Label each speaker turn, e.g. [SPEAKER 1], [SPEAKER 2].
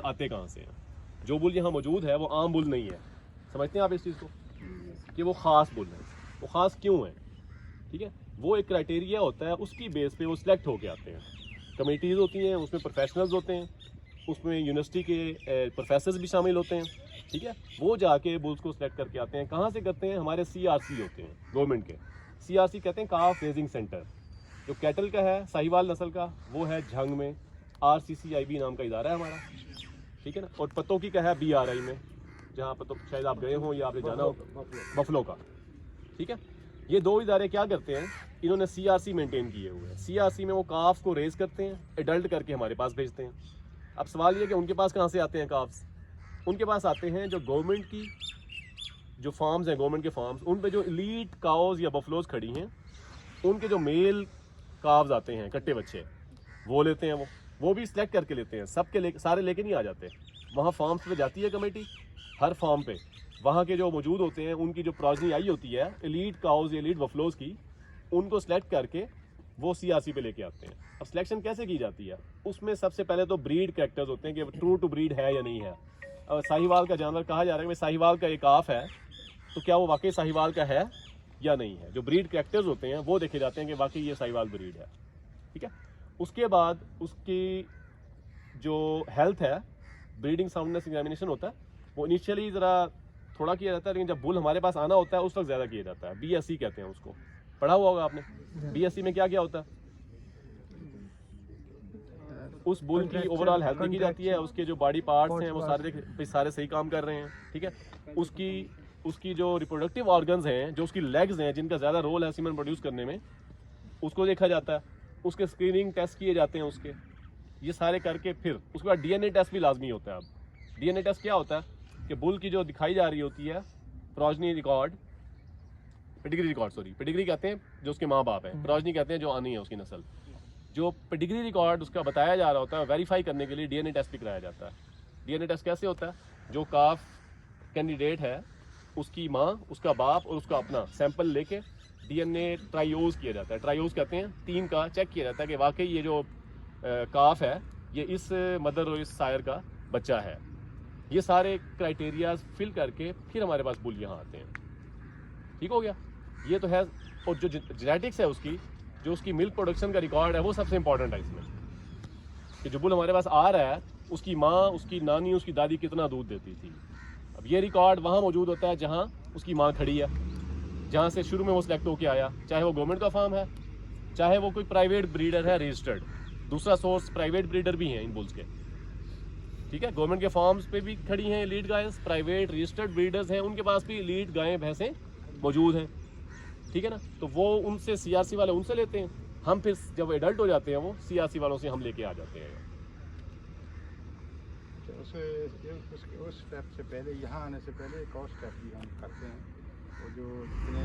[SPEAKER 1] आते कहाँ से हैं। जो बुल यहाँ मौजूद है वो आम बुल नहीं है, समझते हैं आप इस चीज़ को कि वो ख़ास बुल है। वो ख़ास क्यों है, ठीक है, वो एक क्राइटेरिया होता है, उसकी बेस पे वो सिलेक्ट होके आते हैं। कमेटीज़ होती हैं, उसमें प्रोफेशनल्स होते हैं, उसमें यूनिवर्सिटी के प्रोफेसर्स भी शामिल होते हैं, ठीक है। वो जाके बुल्स को सिलेक्ट करके आते हैं। कहाँ से करते हैं, हमारे CRC होते हैं गवर्नमेंट के। CRC कहते हैं काफ रेजिंग सेंटर। जो कैटल का है साहिवाल नस्ल का, वो है झंग में, RCCIB नाम का इदारा है हमारा, ठीक है ना। और पतों का है BRI में, जहाँ पतों शायद आप गए हों या आपने जाना हो, बफलो का, ठीक है। ये दो इदारे क्या करते हैं, इन्होंने CRC मेंटेन किए हुए हैं। CRC में वो काफ को रेज करते हैं, एडल्ट करके हमारे पास भेजते हैं। अब सवाल ये कि उनके पास कहाँ से आते हैं काफ्स, उनके पास आते हैं जो गवर्नमेंट की जो फार्म्स हैं, गवर्नमेंट के फार्म्स, उन पे जो एलीट काउज या बफलोज खड़ी हैं, उनके जो मेल काव्स आते हैं, कट्टे बच्चे, वो लेते हैं। वो भी सिलेक्ट करके लेते हैं, सबके सारे लेके नहीं आ जाते। वहाँ फार्म्स पे जाती है कमेटी, हर फार्म पे वहाँ के जो मौजूद होते हैं, उनकी जो प्रोजनी आई होती है एलीट काउज एलीट बफलोज की, उनको सेलेक्ट करके वो CRC पे लेके आते हैं। अब सिलेक्शन कैसे की जाती है, उसमें सबसे पहले तो ब्रीड कैरेक्टर्स होते हैं कि ट्रू टू ब्रीड है या नहीं है। साहिवाल का जानवर कहा जा रहा है कि साहिवाल का एक काफ है, तो क्या वो वाकई साहिवाल का है या नहीं है। जो ब्रीड कैरेक्टर्स होते हैं वो देखे जाते हैं कि वाकई ये साहिवाल ब्रीड है, ठीक है। उसके बाद उसकी जो हेल्थ है, ब्रीडिंग साउंडनेस एग्जामिनेशन होता है, वो इनिशियली ज़रा थोड़ा किया जाता है, लेकिन जब बुल हमारे पास आना होता है उस वक्त ज़्यादा किया जाता है। BSc कहते हैं उसको, पढ़ा हुआ होगा आपने। BSc में क्या क्या होता है, उस बुल की ओवरऑल हेल्थ देखी जाती है, उसके जो बॉडी पार्ट्स हैं वो सारे सही काम कर रहे हैं, ठीक है। उसकी जो रिप्रोडक्टिव ऑर्गन्स हैं, जो उसकी लेग्स हैं जिनका ज़्यादा रोल है सीमेन प्रोड्यूस करने में, उसको देखा जाता है। उसके स्क्रीनिंग टेस्ट किए जाते हैं उसके, ये सारे करके फिर उसके बाद DNA टेस्ट भी लाजमी होता है। अब DNA टेस्ट क्या होता है कि बुल की जो दिखाई जा रही होती है progeny record, pedigree record, sorry pedigree कहते हैं जो उसके माँ बाप हैं, प्रोजनी कहते हैं जो आनी है उसकी नस्ल। जो पेडिग्री रिकॉर्ड उसका बताया जा रहा होता है, वेरीफाई करने के लिए DNA टेस्ट भी कराया जाता है। DNA टेस्ट कैसे होता है, जो काफ कैंडिडेट है उसकी माँ, उसका बाप और उसका अपना सैंपल लेके DNA ट्रायोज किया जाता है। ट्रायोज कहते हैं 3 का चेक किया जाता है कि वाकई ये जो काफ है ये इस मदर और इस सायर का बच्चा है। ये सारे क्राइटेरिया फिल करके फिर हमारे पास बुल यहाँ आते हैं, ठीक हो गया। ये तो है। और जो जेनेटिक्स है उसकी, जो उसकी मिल्क प्रोडक्शन का रिकॉर्ड है, वो सबसे इंपॉर्टेंट है इसमें, कि जो बुल हमारे पास आ रहा है उसकी माँ, उसकी नानी, उसकी दादी कितना दूध देती थी। अब ये रिकॉर्ड वहाँ मौजूद होता है जहाँ उसकी माँ खड़ी है, जहाँ से शुरू में वो सिलेक्ट होकर आया, चाहे वो गवर्नमेंट का फार्म है, चाहे वो कोई प्राइवेट ब्रीडर है रजिस्टर्ड। दूसरा सोर्स प्राइवेट ब्रीडर भी हैं इन बुल्स के, ठीक है। गवर्नमेंट के फार्म्स पे भी खड़ी हैं लीड गायें, प्राइवेट रजिस्टर्ड ब्रीडर्स हैं, उनके पास भी लीड गायें भैंसें मौजूद हैं, ठीक है ना। तो वो उनसे CRC वाले उनसे लेते हैं, हम फिर जब एडल्ट हो जाते हैं वो CRC वालों से हम लेके आ जाते हैं।
[SPEAKER 2] उस स्टेप से पहले, यहाँ आने से पहले एक और स्टेप भी हम करते हैं, वो जो जितने